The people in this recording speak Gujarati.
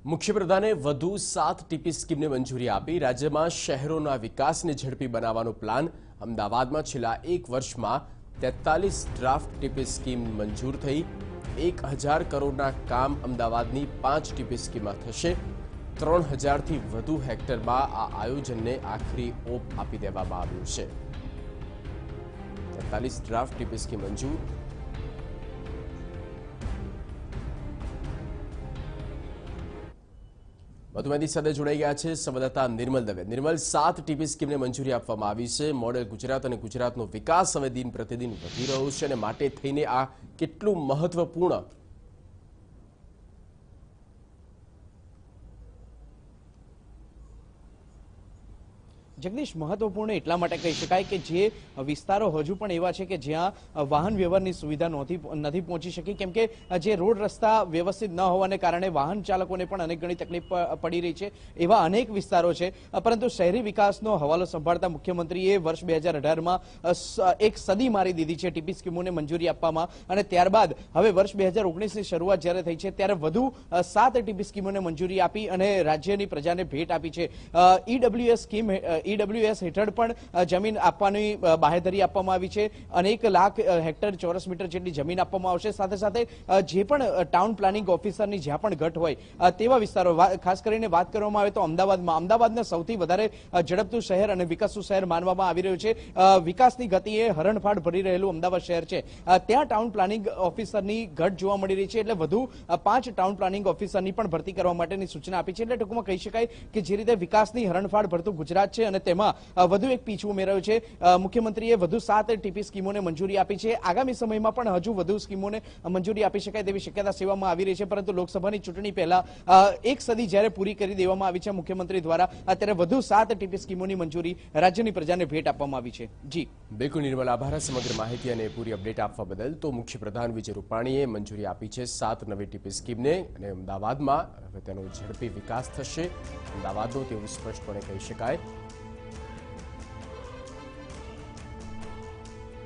મુખ્યપ્રધાને વધુ 7 ટીપી સ્કીમને મંજૂરી આપી રાજ્યમાં શહેરોના વિકાસને ઝડપી બનાવવાનો પ્લાન અમદાવાદમાં છેલ્લા 1 વર્ષમાં 43 ડ્રાફ્ટ ટીપી સ્કીમ મંજૂર થઈ 1000 કરોડના કામ અમદાવાદની 5 ટીપી સ્કીમમાં થશે 3000 થી વધુ હેક્ટરમાં આ આયોજનને આખરી ઓપ આપી દેવામાં આવ્યું છે 43 ડ્રાફ્ટ ટીપી સ્કીમ મંજૂર વધુ માહિતી સાથે જોડાઈ ગયા છે સંવાદદાતા નિર્મલ દવે। નિર્મલ, 7 ટીપી સ્કીમને મંજૂરી આપવામાં આવી છે। મોડેલ ગુજરાત અને ગુજરાતનો વિકાસ હવે દિન પ્રતિદિન વધી રહ્યો છે અને માટે થઈને આ કેટલું મહત્વપૂર્ણ? જગદીશ, મહત્વપૂર્ણ એટલા માટે કહી શકાય કે જે વિસ્તારો હજુ પણ એવા છે કે જ્યાં વાહન વ્યવહારની સુવિધા નથી પહોંચી શકી, કેમ કે જે રોડ રસ્તા વ્યવસ્થિત ન હોવાને કારણે વાહન ચાલકોને પણ અનેક ઘણી તકલીફ પડી રહી છે। એવા અનેક વિસ્તારો છે, પરંતુ શહેરી વિકાસનો હવાલો સંભાળતા મુખ્યમંત્રીએ વર્ષ 2018માં એક સદી મારી દીધી છે ટીપી સ્કીમોને મંજૂરી આપવામાં, અને ત્યારબાદ હવે વર્ષ 2019ની શરૂઆત જ્યારે થઈ છે ત્યારે વધુ 7 ટીપી સ્કીમોને મંજૂરી આપી અને રાજ્યની પ્રજાને ભેટ આપી છે। ઈડબ્લ્યુએસ સ્કીમ ઈડબ્લ્યુએસ હેઠળ પણ જમીન આપવાની બાહેધરી આપવામાં આવી છે। અનેક લાખ હેક્ટર ચોરસ મીટર જેટલી જમીન આપવામાં આવશે। સાથે સાથે જે પણ ટાઉન પ્લાનિંગ ઓફિસરની જ્યાં પણ ઘટ હોય તેવા વિસ્તારો, ખાસ કરીને વાત કરવામાં આવે તો અમદાવાદને સૌથી વધારે ઝડપતું શહેર અને વિકસતું શહેર માનવામાં આવી રહ્યું છે। વિકાસની ગતિએ હરણફાળ ભરી રહેલું અમદાવાદ શહેર છે, ત્યાં ટાઉન પ્લાનિંગ ઓફિસરની ઘટ જોવા મળી રહી છે, એટલે વધુ 5 ટાઉન પ્લાનિંગ ઓફિસરની પણ ભરતી કરવા માટેની સૂચના આપી છે। એટલે ટૂંકમાં કહી શકાય કે જે રીતે વિકાસની હરણફાળ ભરતું ગુજરાત છે અને તેમાં વધુ એક પીછું ઉમેરાયું છે। મુખ્યમંત્રીએ વધુ 7 ટીપી સ્કીમોને મંજૂરી આપી છે। આગામી સમયમાં પણ હજુ વધુ સ્કીમોને મંજૂરી આપી શકાય તેવી શક્યતા સેવામાં આવી રહી છે, પરંતુ લોકસભાની ચૂંટણી પહેલા એક સદી જ્યારે પૂરી કરી દેવામાં આવી છે મુખ્યમંત્રી દ્વારા, ત્યારે વધુ 7 ટીપી સ્કીમોની મંજૂરી રાજ્યની પ્રજાને ભેટ આપવામાં આવી છે। જી બિલકુલ નિર્મલ, આભાર સમગ્ર માહિતી અને પૂરી અપડેટ આપવા બદલ। તો મુખ્યપ્રધાન વિજય રૂપાણીએ મંજૂરી આપી છે 7 નવી ટીપી સ્કીમને અને અમદાવાદમાં હવે તેનો ઝડપી વિકાસ થશે। અમદાવાદનો તેવું સ્પષ્ટપણે કહી શકાય।